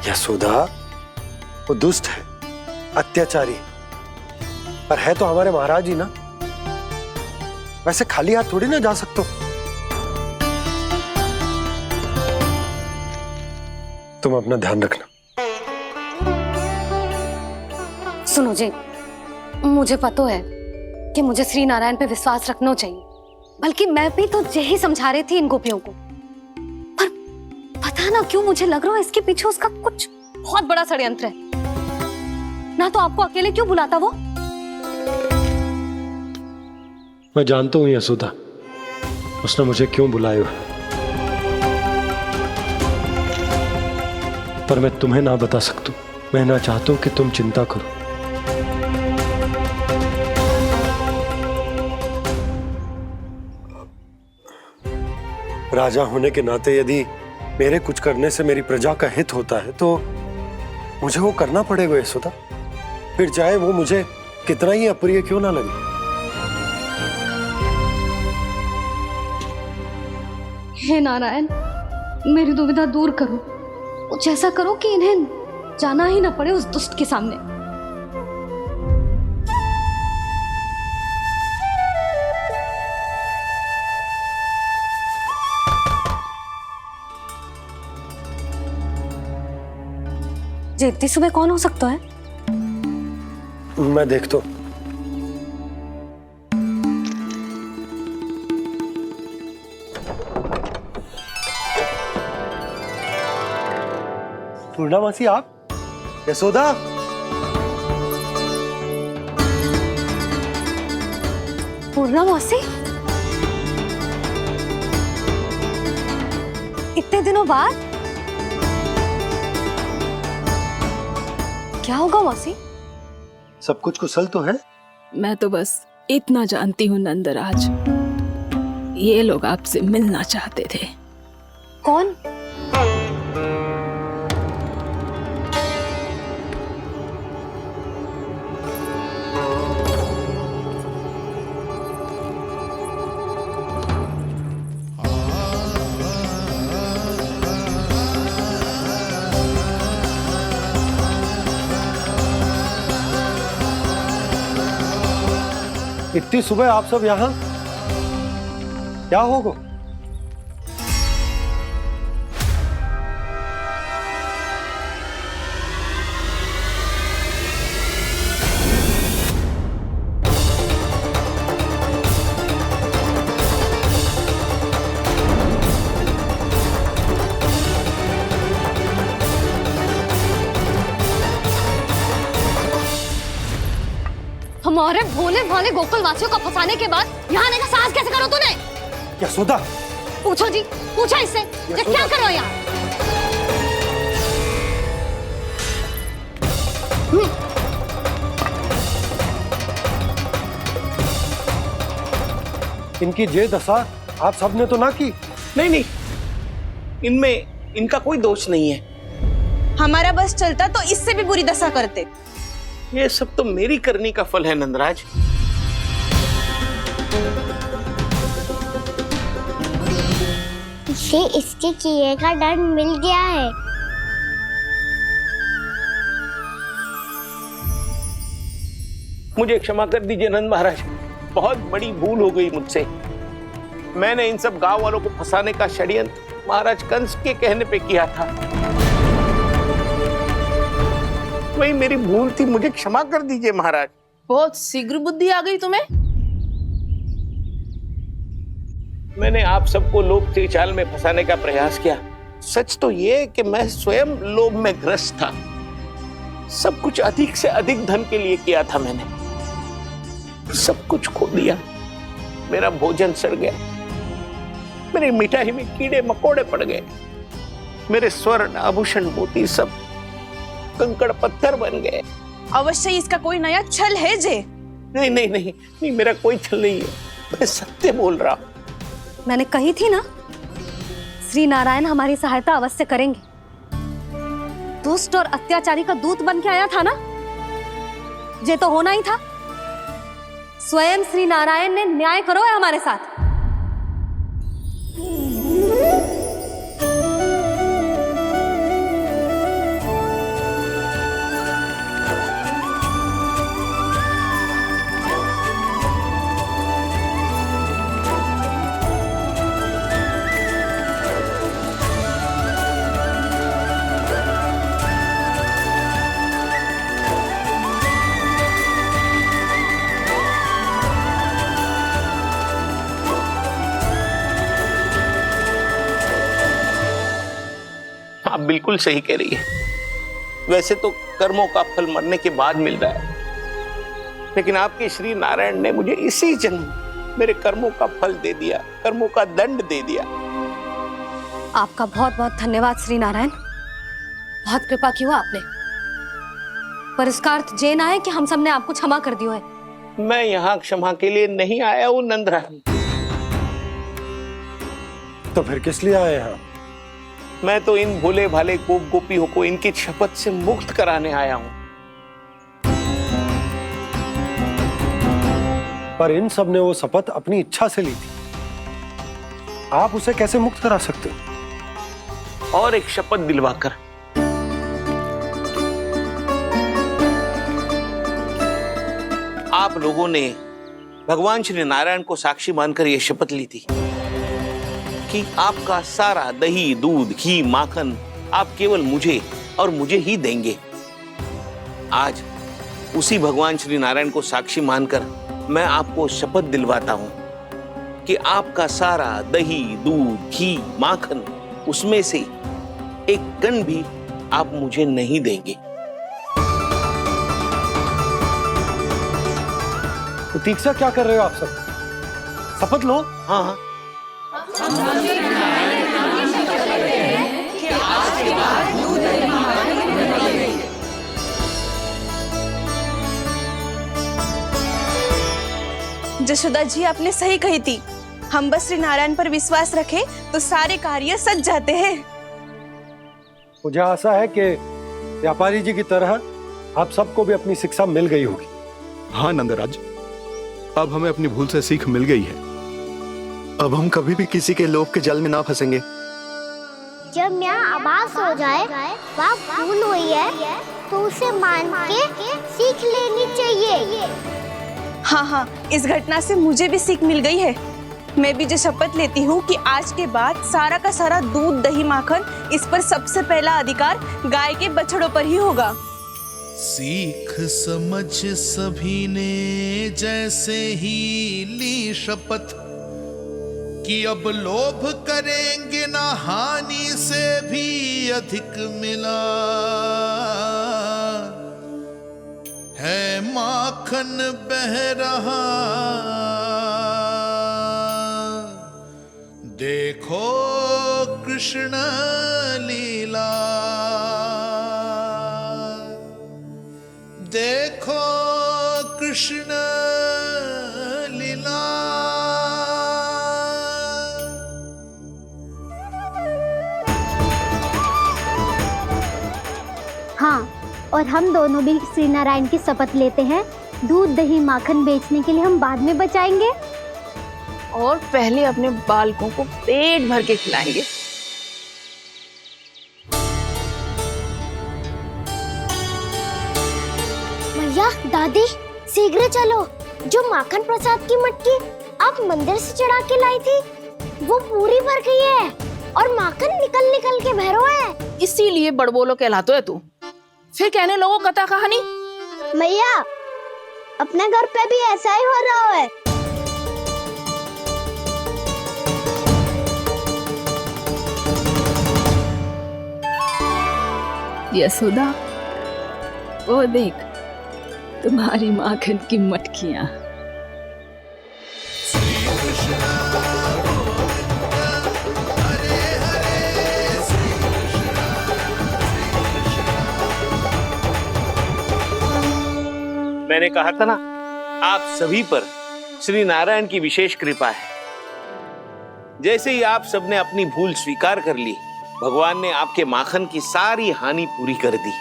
यशोदा, वो दुष्ट है, अत्याचारी, पर है तो हमारे महाराज ही ना। वैसे खाली हाथ थोड़ी ना जा सकते हो। तुम अपना ध्यान रखना। सुनो जी, मुझे पता है कि मुझे श्री नारायण पे विश्वास रखना चाहिए, बल्कि मैं भी तो यही समझा रही थी इन गोपियों को। पर पता ना क्यों मुझे लग रहा है इसके पीछे उसका कुछ बहुत बड़ा षड्यंत्र है। ना तो आपको अकेले क्यों बुलाता वो? मैं जानता हूं यशोदा, उसने मुझे क्यों बुलाया, पर मैं तुम्हें ना बता सकता। मैं ना चाहता हूं कि तुम चिंता करो। राजा होने के नाते यदि मेरे कुछ करने से मेरी प्रजा का हित होता है तो मुझे वो करना पड़ेगा यशोदा, फिर चाहे वो मुझे कितना ही अप्रिय क्यों ना लगे। हे नारायण, मेरी दुविधा दूर करो। कुछ ऐसा करो कि इन्हें जाना ही ना पड़े उस दुष्ट के सामने। जी इतनी सुबह कौन हो सकता है? मैं देखता हूं। पूर्णामासी, आप? यशोदा, पूर्णामासी, इतने दिनों बाद? क्या होगा मौसी? सब कुछ कुशल तो है? मैं तो बस इतना जानती हूँ नंदराज, ये लोग आपसे मिलना चाहते थे। कौन? इतनी सुबह आप सब यहाँ? क्या होगा? हमारे भोले भाले गोकुल वासियों को फंसाने के बाद यहाँ आने का साहस कैसे करो तूने? यशोदा, पूछो जी, पूछो इससे, ये क्या करो यहाँ? इनकी ये दशा आप सबने तो ना की? नहीं नहीं, इनमें इनका कोई दोष नहीं है। हमारा बस चलता तो इससे भी बुरी दशा करते। ये सब तो मेरी करनी का फल है नंदराज। इसे इसके किए का दंड मिल गया है। मुझे क्षमा कर दीजिए नंद महाराज, बहुत बड़ी भूल हो गई मुझसे। मैंने इन सब गांव वालों को फंसाने का षड्यंत्र महाराज कंस के कहने पे किया था। वही मेरी भूल थी, मुझे क्षमा कर दीजिए महाराज। बहुत शीघ्र बुद्धि आ गई तुम्हें। मैंने आप सबको लोभ के चाल में फंसाने का प्रयास किया। सच तो ये कि मैं स्वयं लोभ में ग्रस्त था। सब कुछ अधिक से अधिक धन के लिए किया था मैंने। सब कुछ खो दिया। मेरा भोजन सड़ गया, मेरी मिठाई में कीड़े मकोड़े पड़ गए, मेरे स्वर्ण आभूषण मोती सब कंकड़ पत्थर बन गए। अवश्य इसका कोई नया छल है जे। नहीं नहीं नहीं नहीं, मेरा कोई छल नहीं है, मैं सत्य बोल रहा हूं। मैंने कही थी ना, श्री नारायण हमारी सहायता अवश्य करेंगे। दुष्ट और अत्याचारी का दूत बन के आया था ना, ये तो होना ही था। स्वयं श्री नारायण ने न्याय करो है हमारे साथ। आप बिल्कुल सही कह रही है। वैसे तो कर्मों का फल मरने के बाद मिल रहा है, लेकिन आपके श्री नारायण ने मुझे इसी जन्म मेरे कर्मों का फल दे दिया, कर्मों का दंड दे दिया। आपका बहुत बहुत धन्यवाद श्री नारायण, बहुत कृपा की हो आपने। पर इसका अर्थ ये ना है कि हम सब ने आपको क्षमा कर दिया है। मैं यहाँ क्षमा के लिए नहीं आया हूँ नंदरानी। तो फिर किस लिए आए हैं? मैं तो इन भोले भाले गोप गोपियों को इनकी शपथ से मुक्त कराने आया हूँ। पर इन सब ने वो शपथ अपनी इच्छा से ली थी, आप उसे कैसे मुक्त करा सकते हो? और एक शपथ दिलवाकर। आप लोगों ने भगवान श्री नारायण को साक्षी मानकर यह शपथ ली थी कि आपका सारा दही, दूध, घी, माखन आप केवल मुझे और मुझे ही देंगे। आज उसी भगवान श्री नारायण को साक्षी मानकर मैं आपको शपथ दिलवाता हूं कि आपका सारा दही, दूध, घी, माखन उसमें से एक कण भी आप मुझे नहीं देंगे। प्रतीक्षा क्या कर रहे हो आप सब? शपथ लो। हाँ हाँ। जशोदा जी, आपने सही कही थी। हम बस श्री नारायण पर विश्वास रखें तो सारे कार्य सज जाते हैं। मुझे आशा है कि व्यापारी जी की तरह आप सबको भी अपनी शिक्षा मिल गई होगी। हाँ नंदराज, अब हमें अपनी भूल से सीख मिल गई है। अब हम कभी भी किसी के लोभ के जाल में ना फंसेंगे। जब यहाँ आभास हो जाए वहाँ भूल हुई है तो उसे मान के सीख लेनी चाहिए। हाँ हाँ, इस घटना से मुझे भी सीख मिल गई है। मैं भी जो शपथ लेती हूँ कि आज के बाद सारा का सारा दूध, दही, माखन इस पर सबसे पहला अधिकार गाय के बछड़ों पर ही होगा। सीख समझ सभी ने जैसे ही ली शपथ कि अब लोभ करेंगे ना हानि से भी अधिक मिला है, माखन बह रहा देखो कृष्ण लीला, देखो कृष्ण लीला। हाँ, और हम दोनों भी श्री नारायण की शपथ लेते हैं, दूध दही माखन बेचने के लिए हम बाद में बचाएंगे और पहले अपने बालकों को पेट भर के खिलाएंगे। भैया, दादी, शीघ्र चलो। जो माखन प्रसाद की मटकी आप मंदिर से चढ़ा के लाई थी, वो पूरी भर गई है और माखन निकल निकल के भरो है। इसीलिए बड़बोलो कहलाते है तू। फिर कहने लोगों कथा कहानी। भैया, अपने घर पे भी ऐसा ही हो रहा है। यशोदा, वो देख तुम्हारी माखन की मटकियां। मैंने कहा था ना, आप सभी पर श्री नारायण की विशेष कृपा है। जैसे ही आप सबने अपनी भूल स्वीकार कर ली, भगवान ने आपके माखन की सारी हानि पूरी कर दी।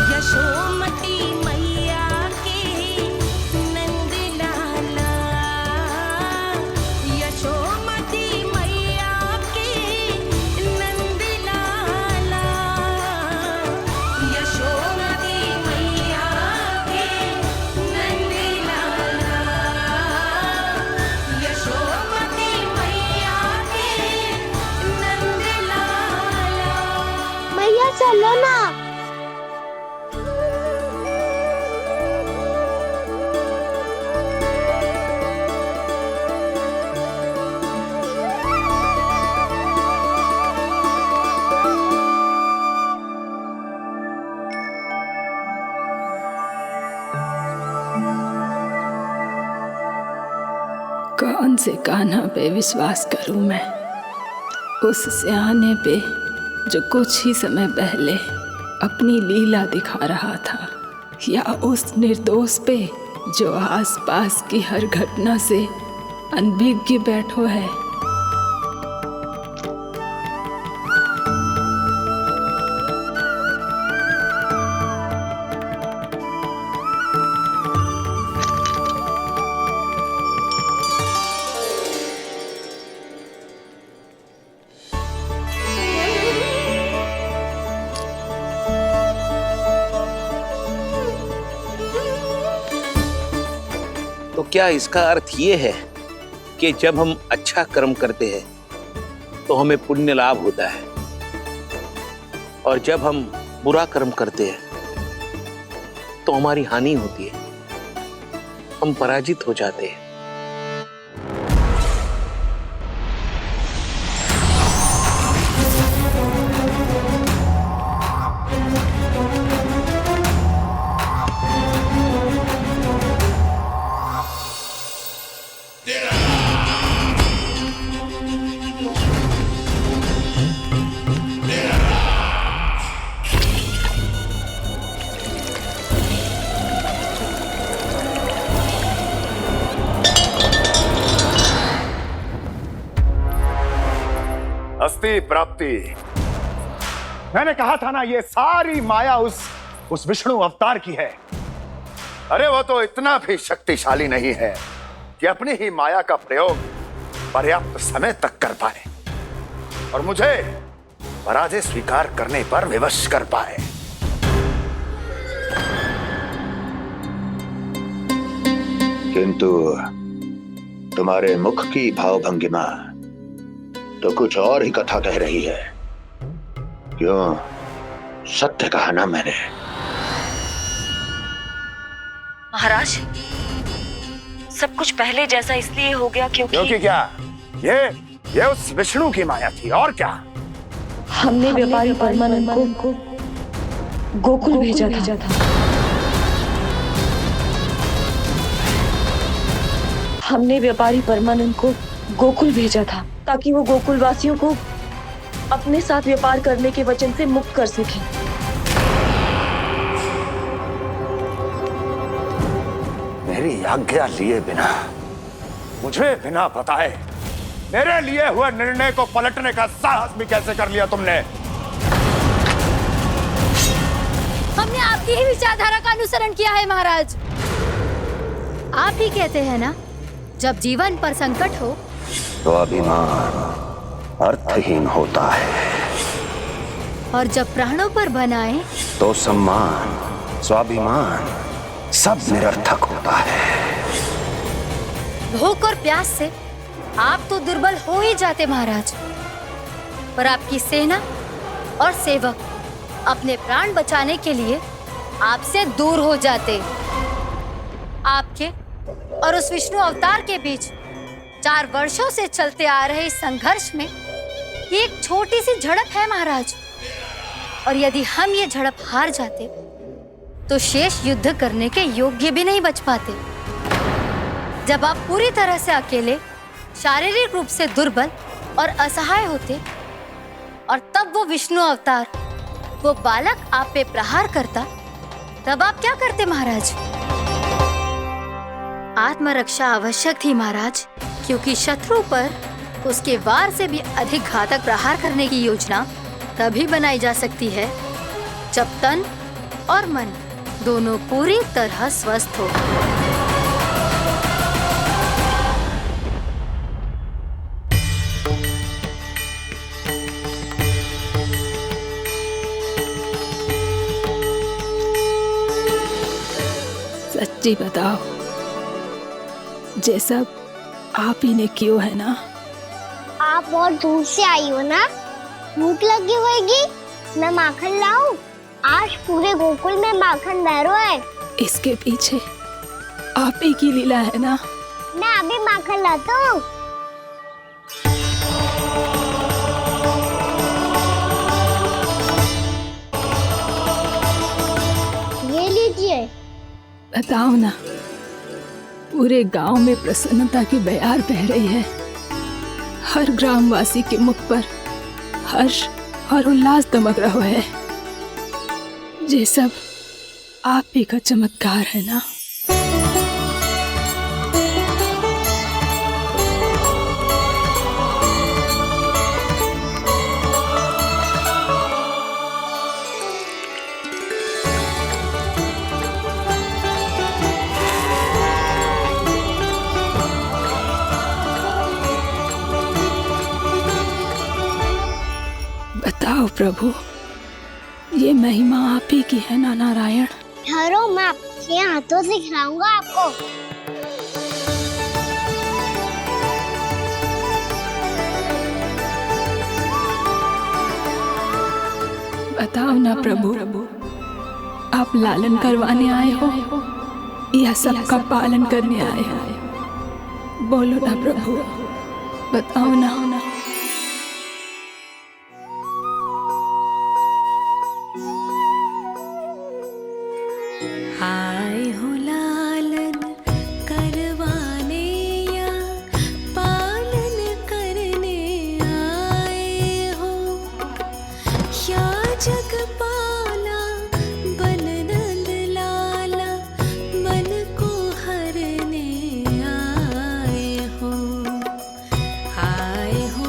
यशोमती मैया के नंद लाला, यशोमती मैया के नंद लाला, यशोमती मैया के नंद लाला, यशोमती मैया के नंद लाला। भैया चलो ना। कौन से कान्हा पे विश्वास करूं मैं? उस सियाने पे जो कुछ ही समय पहले अपनी लीला दिखा रहा था, या उस निर्दोष पे जो आसपास की हर घटना से अनभिज्ञ बैठो है? तो क्या इसका अर्थ ये है कि जब हम अच्छा कर्म करते हैं तो हमें पुण्य लाभ होता है, और जब हम बुरा कर्म करते हैं तो हमारी हानि होती है, हम पराजित हो जाते हैं? अस्ति प्राप्ति। मैंने कहा था ना, ये सारी माया उस विष्णु अवतार की है। अरे वो तो इतना भी शक्तिशाली नहीं है कि अपनी ही माया का प्रयोग पर्याप्त समय तक कर पाए और मुझे पराजय स्वीकार करने पर विवश कर पाए। किंतु तुम्हारे मुख की भावभंगिमा तो कुछ और ही कथा कह रही है। क्यों? सत्य कहा ना मैंने। महाराज, सब कुछ पहले जैसा इसलिए हो गया क्योंकि क्या? ये उस विष्णु की माया थी, और क्या? हमने व्यापारी परमानंद को गोकुल भेजा था। हमने व्यापारी परमानंद को गोकुल भेजा था ताकि वो गोकुल वासियों को अपने साथ व्यापार करने के वचन से मुक्त कर सके। मेरी आज्ञा लिए बिना, मुझे बिना बताए मेरे लिए हुए निर्णय को पलटने का साहस भी कैसे कर लिया तुमने? हमने आपकी ही विचारधारा का अनुसरण किया है महाराज। आप ही कहते हैं ना, जब जीवन पर संकट हो तो अभिमान अर्थहीन होता है, और जब प्राणों पर बनाए तो सम्मान स्वाभिमान सब निरर्थक होता है। भूख और प्यास से आप तो दुर्बल हो ही जाते महाराज, पर आपकी सेना और सेवक अपने प्राण बचाने के लिए आपसे दूर हो जाते। आपके और उस विष्णु अवतार के बीच 4 वर्षों से चलते आ रहे इस संघर्ष में ये एक छोटी सी झड़प है महाराज, और यदि हम ये झड़प हार जाते तो शेष युद्ध करने के योग्य भी नहीं बच पाते। जब आप पूरी तरह से अकेले, शारीरिक रूप से दुर्बल और असहाय होते, और तब वो विष्णु अवतार, वो बालक आप पे प्रहार करता, तब आप क्या करते महाराज? आत्मरक्षा आवश्यक थी महाराज, क्योंकि शत्रु पर उसके वार से भी अधिक घातक प्रहार करने की योजना तभी बनाई जा सकती है जब तन और मन दोनों पूरी तरह स्वस्थ हो। सच्ची बताओ, जैसा आप ही ने किया है ना? आप और दूर से आई हो ना, भूख लगी होगी। मैं माखन लाऊं? आज पूरे गोकुल में माखन बह रहा है। इसके पीछे आप ही की लीला है ना? मैं अभी माखन लाता हूँ। ये लीजिए। बताओ ना, पूरे गांव में प्रसन्नता की बयार बह रही है। हर ग्रामवासी के मुख पर हर्ष और उल्लास दमक रहा है। ये सब आप ही का चमत्कार है ना? बताओ प्रभु, ये महिमा आप ही की है ना नारायण? ठहरो, मैं आपके हाथों से खिलाऊंगा आपको। बताओ ना प्रभु, आप लालन करवाने आए हो या सबका पालन करने आए हो? बोलो ना प्रभु, बताओ ना। आए हो लालन करवाने या पालन करने आए हो, या जगपाला बन नंद लाला मन को हरने आए हो। आए हो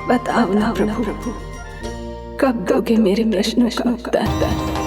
बताओ ना प्रभु, कब दोगे मेरे प्रश्नों का उत्तर?